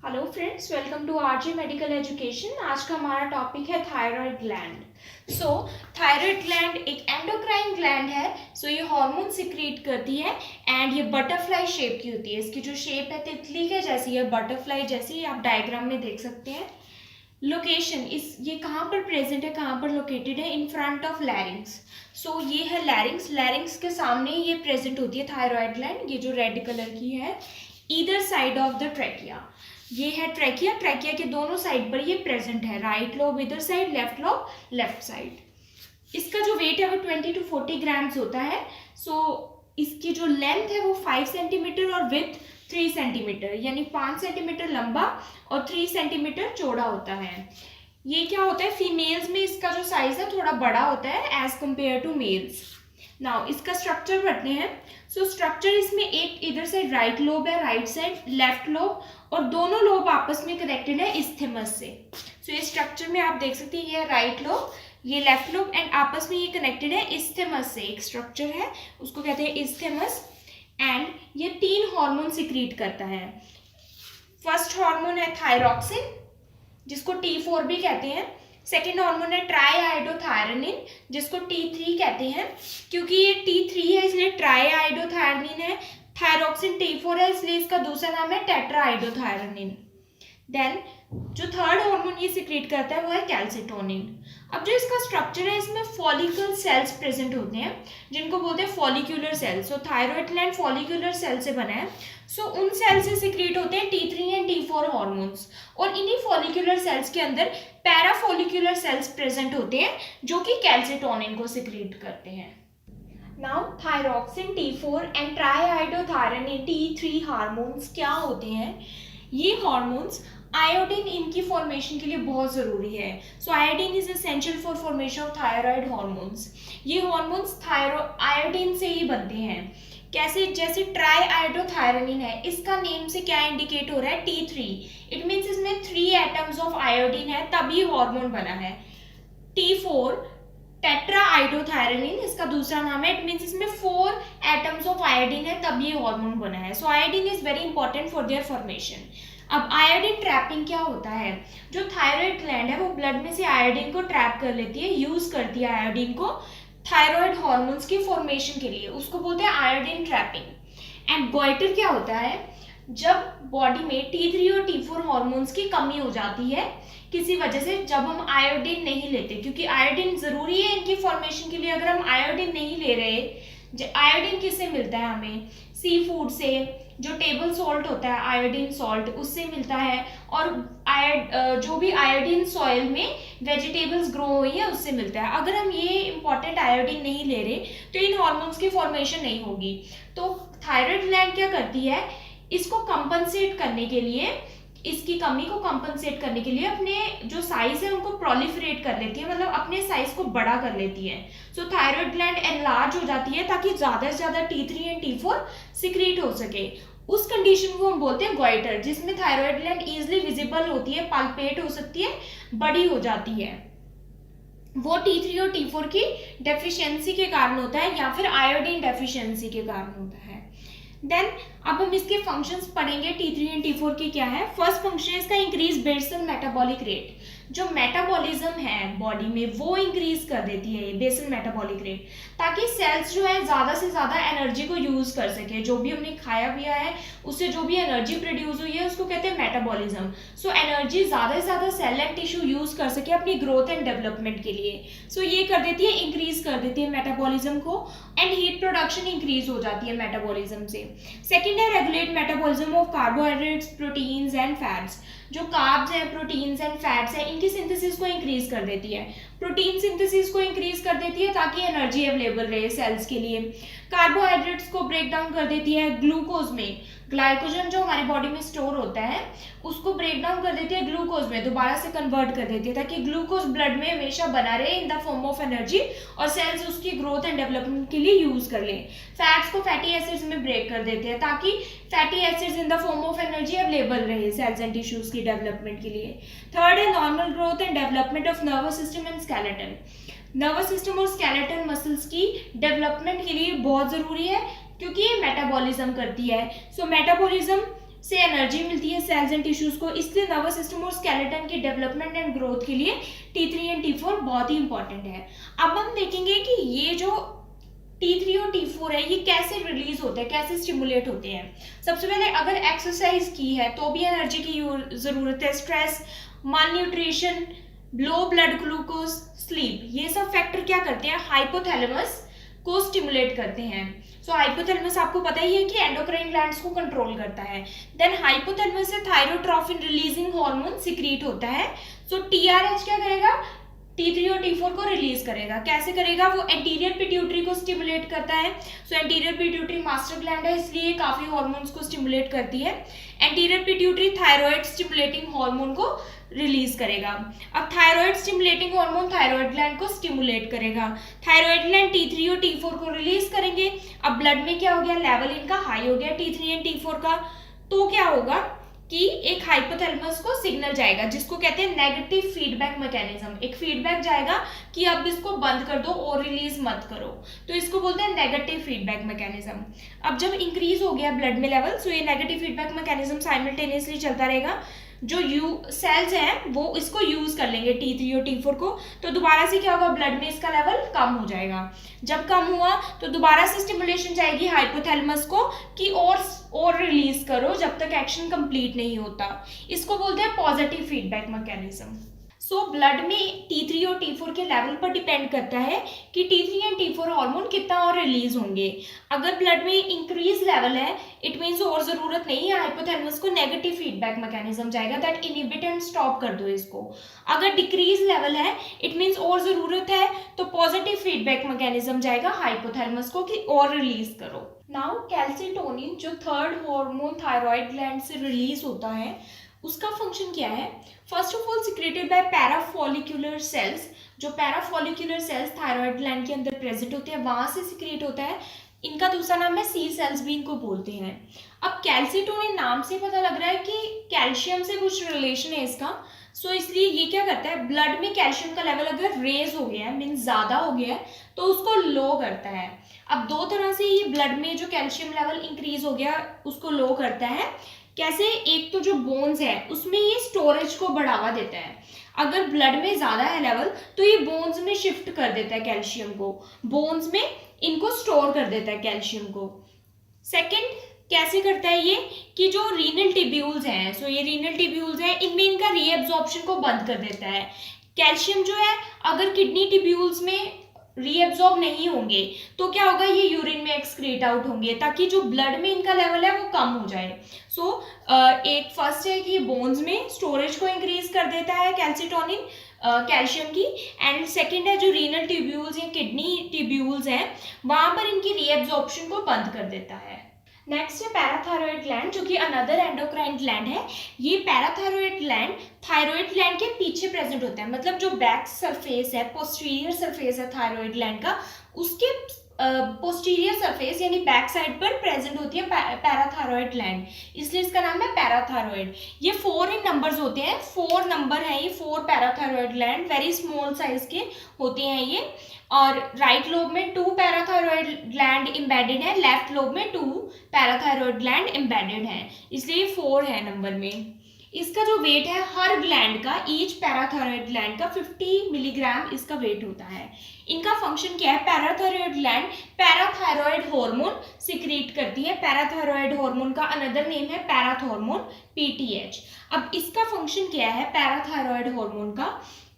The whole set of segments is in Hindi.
Hello friends, welcome to RJ medical education. आज का हमारा टॉपिक है थायराइड ग्लैंड। थायराइड ग्लैंड एक एंडोक्राइन ग्लैंड है। ये हार्मोन सिक्रीट करती है एंड ये बटरफ्लाई शेप की होती है। इसकी जो शेप है तितली के जैसी है, बटरफ्लाई जैसी, आप डायग्राम में देख सकते हैं। लोकेशन ये कहाँ पर प्रेजेंट है, कहाँ पर लोकेटेड है? In front of लैरिंग्स। ये है लैरिंग्स। लैरिंग्स के सामने ये प्रेजेंट होती है थायराइड ग्लैंड, ये जो रेड कलर की है। Either side of the trachea, ये है ट्रैकिया। ट्रैकिया के दोनों साइड पर ये प्रेजेंट है। राइट लोब इधर side, left lobe left side. इसका जो वेट है वो 20 to 40 ग्राम्स होता है। इसकी जो लेंथ है वो 5 सेंटीमीटर और विथ 3 सेंटीमीटर, यानी 5 सेंटीमीटर लंबा और 3 सेंटीमीटर चौड़ा होता है। ये क्या होता है, फीमेल्स में इसका जो साइज है थोड़ा बड़ा होता है as compare to males. Now इसका स्ट्रक्चर पढ़ते हैं। स्ट्रक्चर इसमें एक इधर साइड राइट लोब है, राइट साइड लेफ्ट लोब, और दोनों लोब आपस में कनेक्टेड है इस्थेमस से। ये स्ट्रक्चर में आप देख सकते हैं, ये राइट लोब, ये लेफ्ट लोब, एंड आपस में ये कनेक्टेड है इस्थेमस से। एक स्ट्रक्चर है, उसको कहते हैं इस्थेमस। एंड ये 3 हार्मोन सिक्रीट करता है। फर्स्ट हार्मोन है थायरॉक्सिन, जिसको T4 भी कहते हैं। सेकेंड हार्मोन है ट्राईआइडोथायरोनिन, जिसको T3 कहते हैं। क्योंकि ये T3 है इसलिए ट्राईआइडोथायरोनिन है। थायरॉक्सिन T4 है इसलिए इसका दूसरा नाम है टेट्राआइडोथायरोनिन। देन जो थर्ड हार्मोन ये सिक्रीट करता है वो है कैल्सिटोनिन। अब जो इसका स्ट्रक्चर है, इसमें फॉलिकल सेल्स प्रेजेंट होते हैं, जिनको बोलते हैं follicular cells. Thyroid gland follicular cell से बना है। उन सेल से सिक्रीट होते हैं T3 एंड T4 हार्मोन्स। और इन्हीं फॉलिक्यूलर सेल्स के अंदर पैराफॉलिक्यूलर सेल्स प्रेजेंट होते हैं, जो कि कैल्सिटोनिन को सिक्रीट करते हैं। Now thyroxine T4 and triiodothyronine T3 hormones क्या होते हैं? ये हार्मोन्स आयोडीन इनकी फॉर्मेशन के लिए बहुत ज़रूरी है। Iodine is essential for formation of thyroid hormones. ये हार्मोन्स आयोडीन से ही बनते हैं। कैसे? जैसे ट्राईआइडोथायरोनिन है, इसका नेम से क्या इंडिकेट हो रहा है? T3। इट मीन्स इसमें 3 एटम्स ऑफ आयोडीन है, तभी हार्मोन बना है। T4 टेट्राआइडोथायरोनिन, इसका दूसरा नाम है। इट मीन्स इसमें 4 एटम्स ऑफ आयोडीन है, तब ये हार्मोन बना है। Iodine is very important for their formation. अब आयोडीन ट्रैपिंग क्या होता है? जो थायराइड ग्लैंड है वो ब्लड में से आयोडीन को ट्रैप कर लेती है, यूज करती है आयोडीन को थायराइड हार्मोन्स की फॉर्मेशन के लिए। उसको बोलते हैं आयोडीन ट्रैपिंग। एंड गॉइटर क्या होता है? जब बॉडी में T3 और T4 हार्मोन्स की कमी हो जाती है किसी वजह से, जब हम आयोडीन नहीं लेते, क्योंकि आयोडीन जरूरी है इनकी फॉर्मेशन के लिए। अगर हम आयोडीन नहीं ले रहे, आयोडीन किससे मिलता है हमें? सी फूड से, जो टेबल सॉल्ट होता है आयोडीन सॉल्ट, उससे मिलता है। और जो भी आयोडीन सॉइल में वेजिटेबल्स ग्रो हुई है उससे मिलता है। अगर हम ये इंपॉर्टेंट आयोडीन नहीं ले रहे तो इन हार्मोन्स की फॉर्मेशन नहीं होगी। तो थायराइड ग्लैंड क्या करती है? इसको कंपनसेट करने के लिए, इसकी कमी को कंपनसेट करने के लिए अपने जो साइज है उनको प्रोलिफरेट कर लेती है, मतलब अपने साइज को बड़ा कर लेती है। थायराइड ग्लैंड एनलार्ज हो जाती है ताकि ज्यादा से ज्यादा T3 एंड T4 सिक्रीट हो सके। उस कंडीशन को हम बोलते हैं गॉइटर, जिसमें थायराइड ग्लैंड इजिली विजिबल होती है, पाल्पेट हो सकती है, बड़ी हो जाती है। वो T3 और T4 की डेफिशिएंसी के कारण होता है, या फिर आयोडीन डेफिशिएंसी के कारण होता है। देन अब हम इसके फंक्शंस पढ़ेंगे T3 एंड T4 की क्या है। फर्स्ट फंक्शन इसका इंक्रीज बेसल मेटाबॉलिक रेट। जो मेटाबॉलिज्म है बॉडी में वो इंक्रीज कर देती है ये बेसल मेटाबॉलिक रेट, ताकि सेल्स जो है ज़्यादा से ज़्यादा एनर्जी को यूज़ कर सके। जो भी हमने खाया पिया है उससे जो भी एनर्जी प्रोड्यूस हुई है उसको कहते हैं मेटाबॉलिज्म। एनर्जी ज़्यादा से ज़्यादा सेल एंड टिश्यू यूज़ कर सके अपनी ग्रोथ एंड डेवलपमेंट के लिए। ये कर देती है, इंक्रीज कर देती है मेटाबॉलिज्म को, एंड हीट प्रोडक्शन इंक्रीज हो जाती है मेटाबॉलिज्म से। सेकेंड है regulate metabolism of carbohydrates, proteins and fats. जो कार्ब्स हैं, प्रोटीन्स एंड फैट्स हैं, इनकी सिंथेसिस को इंक्रीज कर देती है। प्रोटीन सिंथेसिस को इंक्रीज कर देती है ताकि एनर्जी अवेलेबल रहे सेल्स के लिए। कार्बोहाइड्रेट्स को ब्रेक डाउन कर देती है ग्लूकोज में। ग्लाइकोजन जो हमारी बॉडी में स्टोर होता है उसको ब्रेक डाउन कर देती है ग्लूकोज में, दोबारा से कन्वर्ट कर देती है, ताकि ग्लूकोज ब्लड में हमेशा बना रहे in the form of energy, और सेल्स उसकी ग्रोथ एंड डेवलपमेंट के लिए यूज कर लें। फैट्स को फैटी एसिड्स में ब्रेक कर देते हैं ताकि fatty acids in the form of energy available रहे सेल्स एंड टिश्यूज की डेवलपमेंट के लिए। थर्ड है normal growth and development of nervous system and skeleton. Nervous system और स्केलेटन मसल्स की डेवलपमेंट के लिए बहुत ज़रूरी है, क्योंकि ये मेटाबॉलिज्म करती है। मेटाबॉलिज्म से एनर्जी मिलती है सेल्स एंड टिश्यूज को, इसलिए नर्वस सिस्टम और स्केलेटन की डेवलपमेंट एंड ग्रोथ के लिए T3 एंड T4 बहुत ही इंपॉर्टेंट है। अब हम देखेंगे कि ये जो T3 और T4 है ये कैसे रिलीज होते हैं, कैसे स्टिमुलेट होते हैं। सबसे पहले अगर एक्सरसाइज की है तो भी एनर्जी की जरूरत है, stress, malnutrition, low blood glucose, sleep, ये सब फैक्टर क्या करते हैं, हाइपोथैलेमस को स्टिमुलेट करते हैं। सो हाइपोथैलेमस आपको पता ही है कि एंडोक्राइन ग्लैंड्स को कंट्रोल करता है। देन हाइपोथैलेमस से थायरोट्रॉपिन रिलीजिंग हार्मोन सिक्रीट होता है। सो TRH क्या करेगा, T3 और T4 को रिलीज करेगा। कैसे करेगा, वो एंटीरियर पिट्यूटरी को स्टिमुलेट करता है। सो एंटीरियर पिट्यूटरी मास्टर ग्लैंड है, इसलिए काफी हार्मोन्स को स्टिमुलेट करती है। Anterior pituitary thyroid stimulating hormone को रिलीज करेगा। अब thyroid stimulating hormone thyroid gland को स्टिमुलेट करेगा। थायराइड ग्लैंड T3 और T4 को रिलीज करेंगे। अब ब्लड में क्या हो गया, लेवल इनका हाई हो गया T3 एंड T4 का, तो क्या होगा कि एक हाइपोथैलेमस को सिग्नल जाएगा जिसको कहते हैं नेगेटिव फीडबैक मैकेनिज्म। एक फीडबैक जाएगा कि अब इसको बंद कर दो और रिलीज मत करो, तो इसको बोलते हैं नेगेटिव फीडबैक मैकेनिज्म। अब जब इंक्रीज हो गया ब्लड में लेवल, सो ये नेगेटिव फीडबैक मैकेनिज्म साइमल्टेनियसली चलता रहेगा। जो सेल्स हैं वो इसको यूज कर लेंगे T3 और T4 को, तो दोबारा से क्या होगा, ब्लड में इसका लेवल कम हो जाएगा। जब कम हुआ तो दोबारा से स्टिमुलेशन जाएगी हाइपोथैलेमस को कि और रिलीज करो जब तक एक्शन कंप्लीट नहीं होता। इसको बोलते हैं positive feedback mechanism. So blood में T3 और T4 के लेवल पर डिपेंड करता है कि T3 एंड T4 हार्मोन कितना और रिलीज होंगे। अगर ब्लड में इंक्रीज लेवल है, इट मीन्स और जरूरत नहीं है हाइपोथैलेमस को, नेगेटिव फीडबैक मैकेनिज्म जाएगा, दैट इनहिबिट एंड स्टॉप कर दो इसको। अगर डिक्रीज लेवल है, इट मीन्स और जरूरत है, तो पॉजिटिव फीडबैक मैकेनिज्म जाएगा हाइपोथैलेमस को कि और रिलीज करो। नाउ कैल्सिटोनिन जो थर्ड हार्मोन थायराइड ग्लैंड से रिलीज होता है, उसका फंक्शन क्या है, first of all secreted by parafollicular cells. जो पैराफॉलिक्यूलर सेल्स थायराइड ग्लैंड के अंदर प्रेजेंट होते हैं वहां से सिक्रेट होता है। इनका दूसरा नाम है सी सेल्स भी इनको बोलते हैं। अब कैल्सिटोनिन नाम से पता लग रहा है कि कैल्शियम से कुछ रिलेशन है इसका। सो इसलिए ये क्या करता है, ब्लड में कैल्शियम का लेवल अगर रेज हो गया है, मीन्स ज्यादा हो गया है, तो उसको लो करता है। अब दो तरह से ये ब्लड में जो कैल्शियम लेवल इंक्रीज हो गया उसको लो करता है। कैसे, एक तो जो बोन्स है उसमें ये स्टोरेज को बढ़ावा देता है। अगर ब्लड में ज्यादा है लेवल तो ये बोन्स में शिफ्ट कर देता है कैल्शियम को, बोन्स में इनको स्टोर कर देता है कैल्शियम को। सेकंड कैसे करता है ये कि जो रीनल टिब्यूल्स हैं, सो ये रीनल टिब्यूल्स हैं, इनमें इनका रीएब्जॉर्प्शन को बंद कर देता है। कैल्शियम जो है अगर किडनी टिब्यूल्स में रीएब्जॉर्ब नहीं होंगे तो क्या होगा, ये यूरिन में एक्सक्रीट आउट होंगे ताकि जो ब्लड में इनका लेवल है वो कम हो जाए। सो एक फर्स्ट है कि बोन्स में स्टोरेज को इंक्रीज कर देता है कैल्सिटोनिन कैल्शियम की, एंड सेकंड है जो रीनल टिब्यूल्स या किडनी टिब्यूल्स हैं वहां पर इनकी रीएब्जॉर्प्शन को बंद कर देता है। नेक्स्ट है पैराथायरॉयड ग्लैंड जो कि अनदर एंडोक्राइन ग्लैंड है। ये पैराथायरॉयड ग्लैंड थायरॉयड ग्लैंड के पीछे प्रेजेंट होता है, मतलब जो बैक सरफेस है, पोस्टीरियर सरफेस है थायरॉयड ग्लैंड का, उसके पोस्टीरियर सरफेस यानी बैक साइड पर प्रेजेंट होती है पैराथायरॉयड ग्लैंड, इसलिए इसका नाम है पैराथायरॉयड। ये 4 इन नंबर्स होते हैं, 4 नंबर है ये, 4 parathyroid gland very small size के होते हैं ये। और राइट लोब में 2 पैराथायरॉयड ग्लैंड एम्बेडेड है, लेफ्ट लोब में 2 पैराथायरॉयड ग्लैंड एम्बेडेड है, इसलिए 4 है नंबर में। इसका जो वेट है हर ग्लैंड का, ईच पैराथायरॉयड ग्लैंड का 50 मिलीग्राम इसका वेट होता है। इनका फंक्शन क्या है, parathyroid gland parathyroid hormone secrete करती है। पैराथायरॉयड हार्मोन का अनदर नेम है पैराथॉर्मोन PTH। अब इसका फंक्शन क्या है पैराथायरॉयड हार्मोन का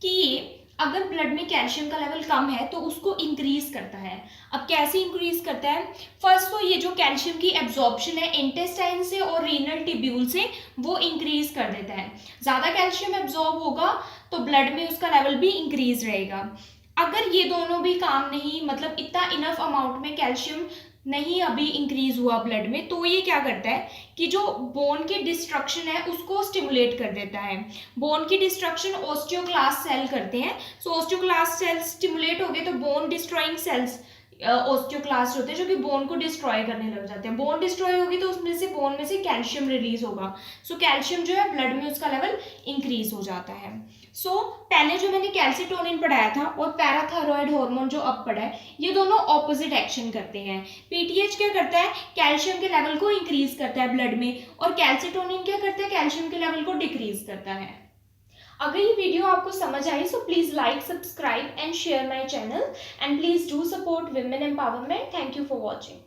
कि ये अगर ब्लड में कैल्शियम का लेवल कम है तो उसको इंक्रीज करता है। अब कैसे इंक्रीज करता है, फर्स्ट तो ये जो कैल्शियम की एब्जॉर्प्शन है इंटेस्टाइन से और रीनल टिब्यूल से वो इंक्रीज कर देता है। ज़्यादा कैल्शियम एब्जॉर्ब होगा तो ब्लड में उसका लेवल भी इंक्रीज रहेगा। अगर ये दोनों भी काम नहीं, मतलब इतना इनफ अमाउंट में कैल्शियम नहीं अभी इंक्रीज हुआ ब्लड में, तो ये क्या करता है कि जो बोन की डिस्ट्रक्शन है उसको स्टिमुलेट कर देता है। बोन की डिस्ट्रक्शन ऑस्टियोक्लास्ट सेल करते हैं, सो ऑस्टियोक्लास्ट सेल स्टिमुलेट हो गए तो बोन डिस्ट्रॉइंग सेल्स ऑस्टियोक्लास्ट होते हैं जो कि बोन को डिस्ट्रॉय करने लग जाते हैं। बोन डिस्ट्रॉय होगी तो उसमें से बोन में से कैल्शियम रिलीज होगा। सो कैल्शियम जो है ब्लड में उसका लेवल इंक्रीज हो जाता है। सो पहले जो मैंने कैल्सिटोनिन पढ़ाया था और पैराथायरॉयड हार्मोन जो अब पढ़ा है, ये दोनों ऑपोजिट एक्शन करते हैं। पीटीएच क्या करता है, कैल्शियम के लेवल को इंक्रीज करता है ब्लड में, और कैल्सिटोनिन क्या करता है, कैल्शियम के लेवल को डिक्रीज करता है। अगर ये वीडियो आपको समझ आई so please like, subscribe and share my channel, and please do support women empowerment. Thank you for watching.